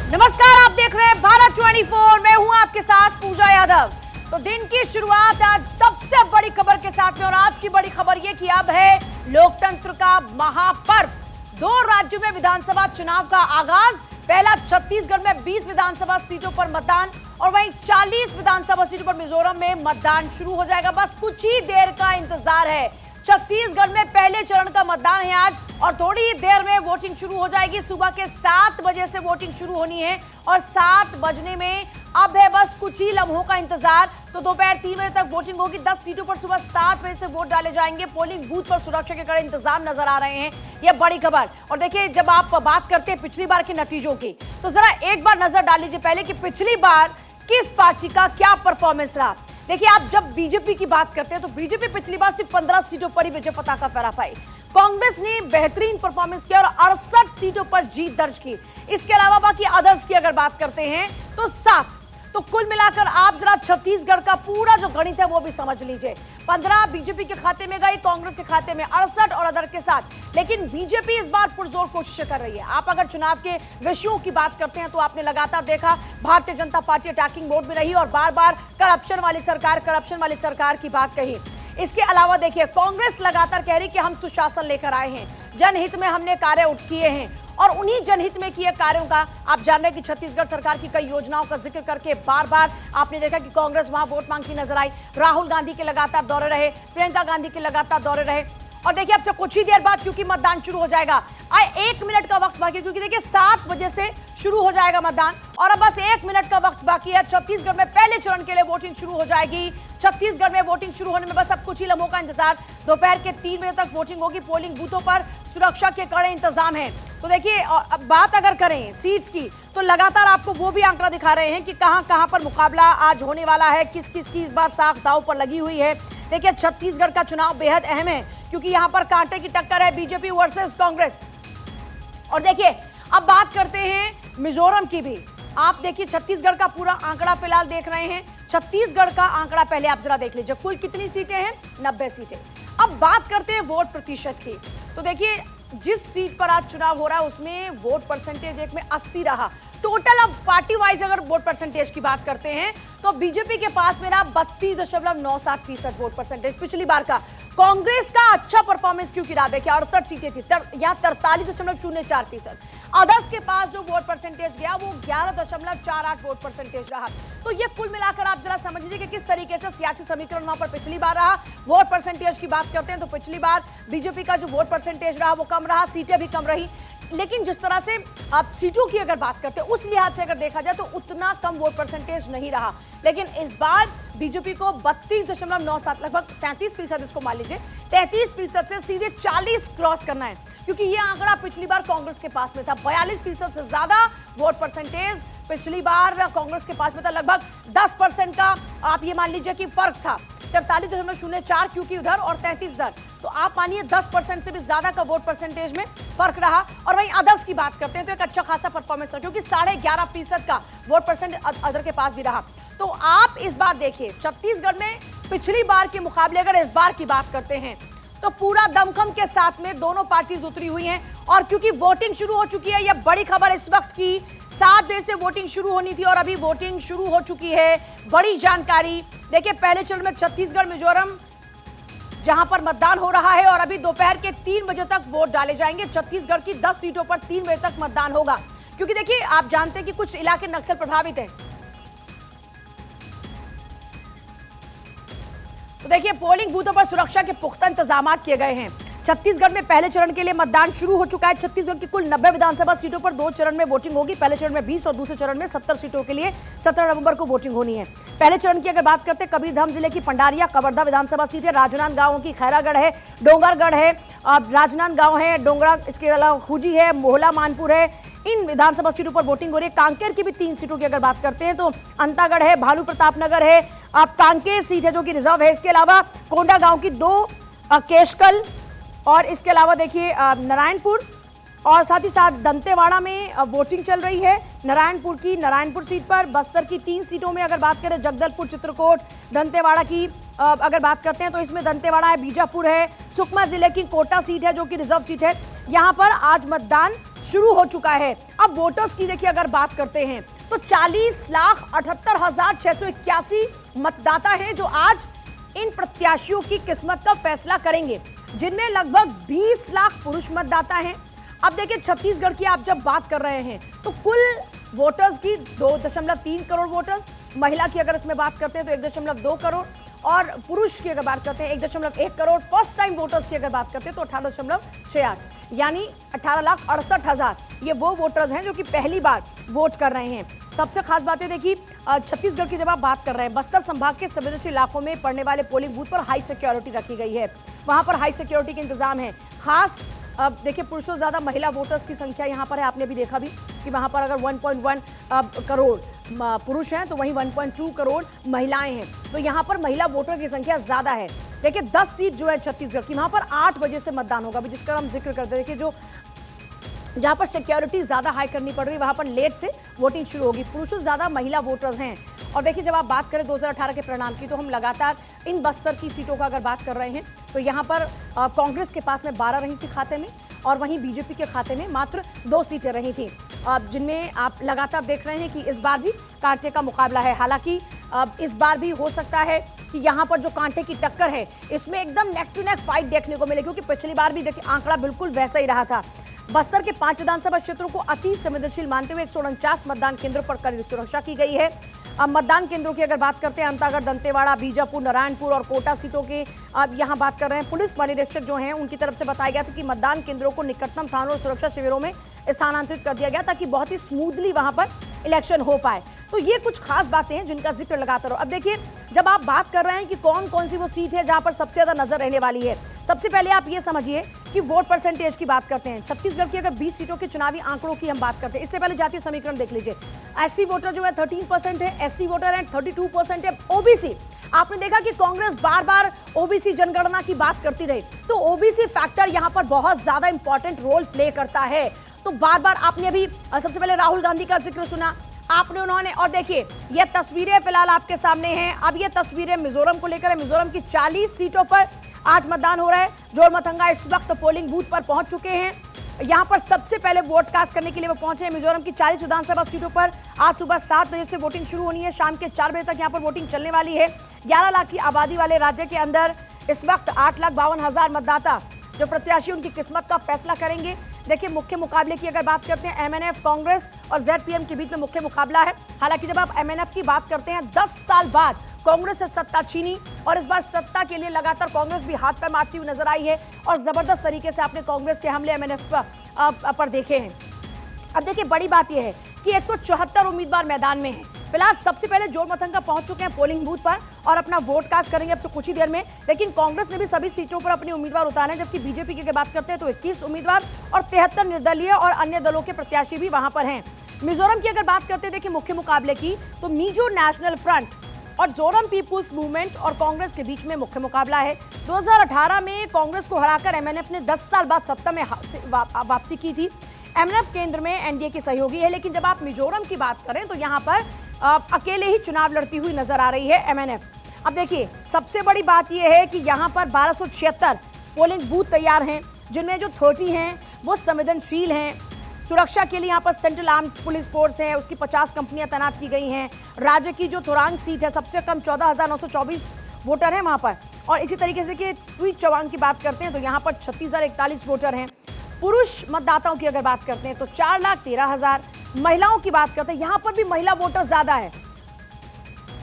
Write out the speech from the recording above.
नमस्कार, आप देख रहे हैं भारत 24। मैं हूं आपके साथ पूजा यादव। तो दिन की शुरुआत आज सबसे बड़ी खबर के साथ में, और आज की बड़ी खबर यह कि अब है लोकतंत्र का महापर्व। 2 राज्यों में विधानसभा चुनाव का आगाज। पहला छत्तीसगढ़ में 20 विधानसभा सीटों पर मतदान और वहीं 40 विधानसभा सीटों पर मिजोरम में मतदान शुरू हो जाएगा। बस कुछ ही देर का इंतजार है। छत्तीसगढ़ में पहले चरण का मतदान है आज और थोड़ी ही देर में वोटिंग शुरू हो जाएगी। सुबह के 7 बजे से वोटिंग शुरू होनी है और 7 बजने में अब है बस कुछ ही लम्हों का इंतजार। तो दोपहर 3 बजे तक वोटिंग होगी। 10 सीटों पर सुबह 7 बजे से वोट डाले जाएंगे। पोलिंग बूथ पर सुरक्षा के कड़े इंतजाम नजर आ रहे हैं। यह बड़ी खबर। और देखिए, जब आप बात करते हैं पिछली बार के नतीजों की, तो जरा एक बार नजर डाल लीजिए पहले कि पिछली बार किस पार्टी का क्या परफॉर्मेंस रहा। देखिए, आप जब बीजेपी की बात करते हैं तो बीजेपी पिछली बार सिर्फ 15 सीटों पर ही विजय पताका फहरा पाई। कांग्रेस ने बेहतरीन परफॉर्मेंस किया और 68 सीटों पर जीत दर्ज की। इसके अलावा बाकी अदर्स की अगर बात करते हैं तो 7। तो कुल मिलाकर आप जरा छत्तीसगढ़ का पूरा जो गणित है वो भी समझ लीजिए। 15 बीजेपी के खाते में गई, कांग्रेस के खाते में 68 और अदर के साथ। लेकिन बीजेपी इस बार पुरजोर कोशिशें कर रही है। आप अगर चुनाव के विषयों की बात करते हैं तो आपने लगातार देखा Bharatiya Janata party attacking mode में रही और बार बार करप्शन वाली सरकार की बात कही। इसके अलावा देखिए, कांग्रेस लगातार कह रही कि हम सुशासन लेकर आए हैं, जनहित में हमने कार्य किए हैं और उन्हीं जनहित में किए कार्यों का आप जान रहे हैं कि छत्तीसगढ़ सरकार की कई योजनाओं का जिक्र करके बार बार आपने देखा कि कांग्रेस वहां वोट मांगती नजर आई। राहुल गांधी के लगातार दौरे रहे, प्रियंका गांधी के लगातार दौरे रहे। और देखिए, अब से कुछ ही देर बाद क्योंकि मतदान शुरू हो जाएगा, 1 मिनट का वक्त बाकी है, क्योंकि देखिए 7 बजे से शुरू हो जाएगा मतदान और अब बस 1 मिनट का वक्त बाकी है। छत्तीसगढ़ में पहले चरण के लिए वोटिंग शुरू हो जाएगी। छत्तीसगढ़ में वोटिंग शुरू होने में बस अब कुछ ही लम्हों का इंतजार। दोपहर के 3 बजे तक वोटिंग होगी। पोलिंग बूथों पर सुरक्षा के कड़े इंतजाम हैं। तो देखिए, अब बात अगर करें सीट्स की तो लगातार आपको वो भी आंकड़ा दिखा रहे हैं कि कहां पर मुकाबला आज होने वाला है, किस किस की इस बार साख दांव पर लगी हुई है। देखिए, छत्तीसगढ़ का चुनाव बेहद अहम है क्योंकि यहां पर कांटे की टक्कर है, बीजेपी वर्सेस कांग्रेस। और देखिए, अब बात करते हैं मिजोरम की भी। आप देखिए, छत्तीसगढ़ का पूरा आंकड़ा फिलहाल देख रहे हैं। छत्तीसगढ़ का आंकड़ा पहले आप जरा देख लीजिए। कुल कितनी सीटें हैं? 90 सीटें। अब बात करते हैं वोट प्रतिशत की। तो देखिए, जिस सीट पर आज चुनाव हो रहा है उसमें वोट परसेंटेज एक में 80 रहा टोटल। अब पार्टी वाइज अगर वोट परसेंटेज की बात करते हैं तो बीजेपी के पास में रहा 32.97% वोट परसेंटेज पिछली बार का। कांग्रेस का अच्छा परफॉर्मेंस क्योंकि रहा, देखिए 68 सीटें थी, यहाँ 43.04%। अदर्स के पास जो वोट परसेंटेज गया वो 11.48 वोट परसेंटेज रहा। तो ये कुल मिलाकर आप जरा समझ लीजिए कि किस तरीके से सियासी समीकरण वहां पर पिछली बार रहा। वोट परसेंटेज की बात करते हैं तो पिछली बार बीजेपी का जो वोट परसेंटेज रहा वो कम रहा, सीटें भी कम रही। लेकिन जिस तरह से आप सीटों की अगर बात करते हैं उस लिहाज से अगर देखा जाए तो उतना कम वोट परसेंटेज नहीं रहा। लेकिन इस बार बीजेपी को 32.97 लगभग 33%, इसको मान लीजिए 33% से सीधे 40 क्रॉस करना है, क्योंकि यह आंकड़ा पिछली बार कांग्रेस के पास में था। 42% से ज्यादा वोट परसेंटेज पिछली बार कांग्रेस के पास में था। लगभग 10% का आप ये मान लीजिए कि फर्क था। 43.04 क्योंकि उधर और 33 इधर, तो आप मानिए 10% से भी ज्यादा का वोट परसेंटेज में फर्क रहा। और वहीं अदर्स की बात करते हैं तो एक अच्छा खासा परफॉर्मेंस रहा, क्योंकि 11.5% का वोट परसेंट अदर के पास भी रहा। तो आप इस बार देखिए, छत्तीसगढ़ में पिछली बार के मुकाबले अगर इस बार की बात करते हैं तो पूरा दमखम के साथ में दोनों पार्टीज उतरी हुई हैं। और क्योंकि वोटिंग शुरू हो चुकी है, यह बड़ी खबर इस वक्त की, 7 बजे से वोटिंग शुरू होनी थी और अभी वोटिंग शुरू हो चुकी है। बड़ी जानकारी देखिए, पहले चरण में छत्तीसगढ़ मिजोरम जहां पर मतदान हो रहा है और अभी दोपहर के 3 बजे तक वोट डाले जाएंगे। छत्तीसगढ़ की 10 सीटों पर 3 बजे तक मतदान होगा, क्योंकि देखिए आप जानते हैं कि कुछ इलाके नक्सल प्रभावित हैं। तो देखिए, पोलिंग बूथों पर सुरक्षा के पुख्ता इंतजाम किए गए हैं। छत्तीसगढ़ में पहले चरण के लिए मतदान शुरू हो चुका है। छत्तीसगढ़ की कुल 90 विधानसभा सीटों पर 2 चरण में वोटिंग होगी। पहले चरण में 20 और दूसरे चरण में 70 सीटों के लिए 17 नवंबर को वोटिंग होनी है। पहले चरण की अगर बात करते हैं, कबीरधाम जिले की पंडारिया कवर्धा विधानसभा सीट है, राजनांदगांव की खैरागढ़ है, डोंगरगढ़ है, राजनांदगांव है, डोंगरा, इसके अलावा खुजी है, मोहला मानपुर है। इन विधानसभा सीटों पर वोटिंग हो रही है। कांकेर की भी 3 सीटों की अगर बात करते हैं तो अंतागढ़ है, भानु प्रताप नगर है, आप कांकेर सीट है जो कि रिजर्व है। इसके अलावा कोंडागांव की 2, केशकल और इसके अलावा देखिए नारायणपुर और साथ ही साथ दंतेवाड़ा में वोटिंग चल रही है। नारायणपुर सीट पर, बस्तर की 3 सीटों में अगर बात करें, जगदलपुर, चित्रकोट, दंतेवाड़ा की अगर बात करते हैं तो इसमें दंतेवाड़ा है, बीजापुर है, सुकमा जिले की कोटा सीट है जो कि रिजर्व सीट है। यहाँ पर आज मतदान शुरू हो चुका है। अब वोटर्स की देखिए अगर बात करते हैं तो 40,78,681 मतदाता हैं जो आज इन प्रत्याशियों की किस्मत का फैसला करेंगे, जिनमें लगभग 20 लाख पुरुष मतदाता हैं। अब देखिए छत्तीसगढ़ की आप जब बात कर रहे हैं तो कुल वोटर्स की 2.3 करोड़ वोटर्स, महिला की अगर इसमें बात करते हैं तो 1.2 करोड़ और पुरुष की अगर बात करते हैं 1.1 करोड़। फर्स्ट टाइम वोटर्स की अगर बात करते हैं तो 18.68 यानी 18,68,000 ये वो वोटर्स हैं जो कि पहली बार वोट कर रहे हैं। सबसे खास बातें देखिए, छत्तीसगढ़ की जब आप बात कर रहे हैं, बस्तर संभाग के संवेदनशील इलाकों में पड़ने वाले पोलिंग बूथ पर हाई सिक्योरिटी रखी गई है। वहां पर हाई सिक्योरिटी के इंतजाम है। खास अब देखिए पुरुषों से ज्यादा महिला वोटर्स की संख्या यहां पर है। आपने भी देखा भी कि वहां पर अगर 1.1 करोड़ पुरुष हैं तो वहीं 1.2 करोड़ महिलाएं हैं, तो यहां पर महिला वोटर की संख्या ज्यादा है। देखिए 10 सीट जो है छत्तीसगढ़ की, वहां पर 8 बजे से मतदान होगा, जिसका हम जिक्र करते हैं। देखिए जो जहां पर सिक्योरिटी ज्यादा हाई करनी पड़ रही है वहां पर लेट से वोटिंग शुरू होगी। पुरुषों से ज्यादा महिला वोटर्स हैं। और देखिए जब आप बात करें 2018 के परिणाम की, तो हम लगातार इन बस्तर की सीटों का अगर बात कर रहे हैं तो यहां पर कांग्रेस के पास में 12 रही थी खाते में और वहीं बीजेपी के खाते में मात्र 2 सीटें रही थी, जिनमें आप लगातार देख रहे हैं कि इस बार भी कांटे का मुकाबला है। हालांकि इस बार भी हो सकता है कि यहाँ पर जो कांटे की टक्कर है इसमें एकदम नेक टू नेक फाइट देखने को मिले, क्योंकि पिछली बार भी देखिए आंकड़ा बिल्कुल वैसा ही रहा था। बस्तर के 5 विधानसभा क्षेत्रों को अति संवेदनशील मानते हुए 149 मतदान केंद्रों पर कड़ी सुरक्षा की गई है। अब मतदान केंद्रों की अगर बात करते हैं, अंतागढ़, दंतेवाड़ा, बीजापुर, नारायणपुर और कोटा सीटों की अब यहाँ बात कर रहे हैं। पुलिस महानिरीक्षक जो हैं उनकी तरफ से बताया गया था कि मतदान केंद्रों को निकटतम थानों और सुरक्षा शिविरों में स्थानांतरित कर दिया गया ताकि बहुत ही स्मूथली वहां पर इलेक्शन हो पाए। तो ये कुछ खास बातें हैं जिनका जिक्र लगातार हो। अब देखिए जब आप बात कर रहे हैं कि कौन कौन सी वो सीट है जहां पर सबसे ज्यादा नजर रहने वाली है, सबसे पहले आप ये समझिए कि वोट परसेंटेज की बात करते हैं। छत्तीसगढ़ की अगर 20 सीटों के चुनावी आंकड़ों की हम बात करते हैं, इससे पहले जातीय समीकरण देख लीजिए। एससी वोटर जो है 13% है, एसटी वोटर है 32% है, ओबीसी आपने देखा कि कांग्रेस बार बार ओबीसी जनगणना की बात करती रही, तो ओबीसी फैक्टर यहां पर बहुत ज्यादा इंपॉर्टेंट रोल प्ले करता है। तो बार बार आपने अभी सबसे पहले राहुल गांधी का जिक्र सुना आपने, उन्होंने, और देखिए ये तस्वीरें फिलहाल आपके सामने हैं। अब ये तस्वीरें मिजोरम को लेकर है। मिजोरम की 40 सीटों पर आज मतदान हो रहा है। जोरमथंगा इस वक्त पोलिंग बूथ पर पहुंच चुके हैं। यहां पर सबसे पहले वोट कास्ट करने के लिए वो पहुंचे हैं। मिजोरम की 40 विधानसभा सीटों पर आज सुबह 7 बजे से वोटिंग शुरू होनी है। शाम के 4 बजे तक यहां पर वोटिंग चलने वाली है। 11 लाख की आबादी वाले राज्य के अंदर इस वक्त 8,52,000 मतदाता जो प्रत्याशी उनकी किस्मत का फैसला करेंगे। देखिए मुख्य मुकाबले की अगर बात करते हैं, एमएनएफ, कांग्रेस और जेडपीएम के बीच में मुख्य मुकाबला है। हालांकि जब आप एमएनएफ की बात करते हैं, 10 साल बाद कांग्रेस से सत्ता छीनी और इस बार सत्ता के लिए लगातार कांग्रेस भी हाथ पैर मारती हुई नजर आई है और जबरदस्त तरीके से आपने कांग्रेस के हमले एमएनएफ पर देखे हैं। अब देखिए बड़ी बात यह है कि 174 उम्मीदवार मैदान में हैं। फिलहाल सबसे पहले जोरमथंगा पहुंच चुके हैं पोलिंग बूथ पर और अपना वोट कास्ट करेंगे अब से कुछ ही देर में। लेकिन कांग्रेस ने भी सभी सीटों पर अपने उम्मीदवार उतारे हैं, जबकि बीजेपी की बात करते हैं तो 21 उम्मीदवार और 73 निर्दलीय और अन्य दलों के प्रत्याशी भी वहां पर हैं। मिजोरम की अगर बात करते हैं देखिए मुख्य मुकाबले की, तो मिजो नेशनल फ्रंट और जोरम पीपुल्स मूवमेंट और कांग्रेस के बीच में मुख्य मुकाबला है। 2018 में कांग्रेस को हराकर एमएनएफ ने 10 साल बाद सत्ता में वापसी की थी। एमएनएफ केंद्र में एनडीए की सहयोगी है, लेकिन जब आप मिजोरम की बात करें तो यहाँ पर अकेले ही चुनाव लड़ती हुई नजर आ रही है एमएनएफ। अब देखिए सबसे बड़ी बात यह है कि यहाँ पर 1276 पोलिंग बूथ तैयार हैं, जिनमें जो 30 हैं वो संवेदनशील हैं। सुरक्षा के लिए यहाँ पर सेंट्रल आर्म्ड पुलिस फोर्स है, उसकी 50 कंपनियां तैनात की गई हैं। राज्य की जो तोरांग सीट है सबसे कम 14,924 वोटर हैं वहां पर। और इसी तरीके से देखिए ट्वीट चवांग की बात करते हैं तो यहाँ पर 36,041 वोटर हैं। पुरुष मतदाताओं की अगर बात करते हैं तो 4,13,000। महिलाओं की बात करते हैं, यहाँ पर भी महिला वोटर ज्यादा है।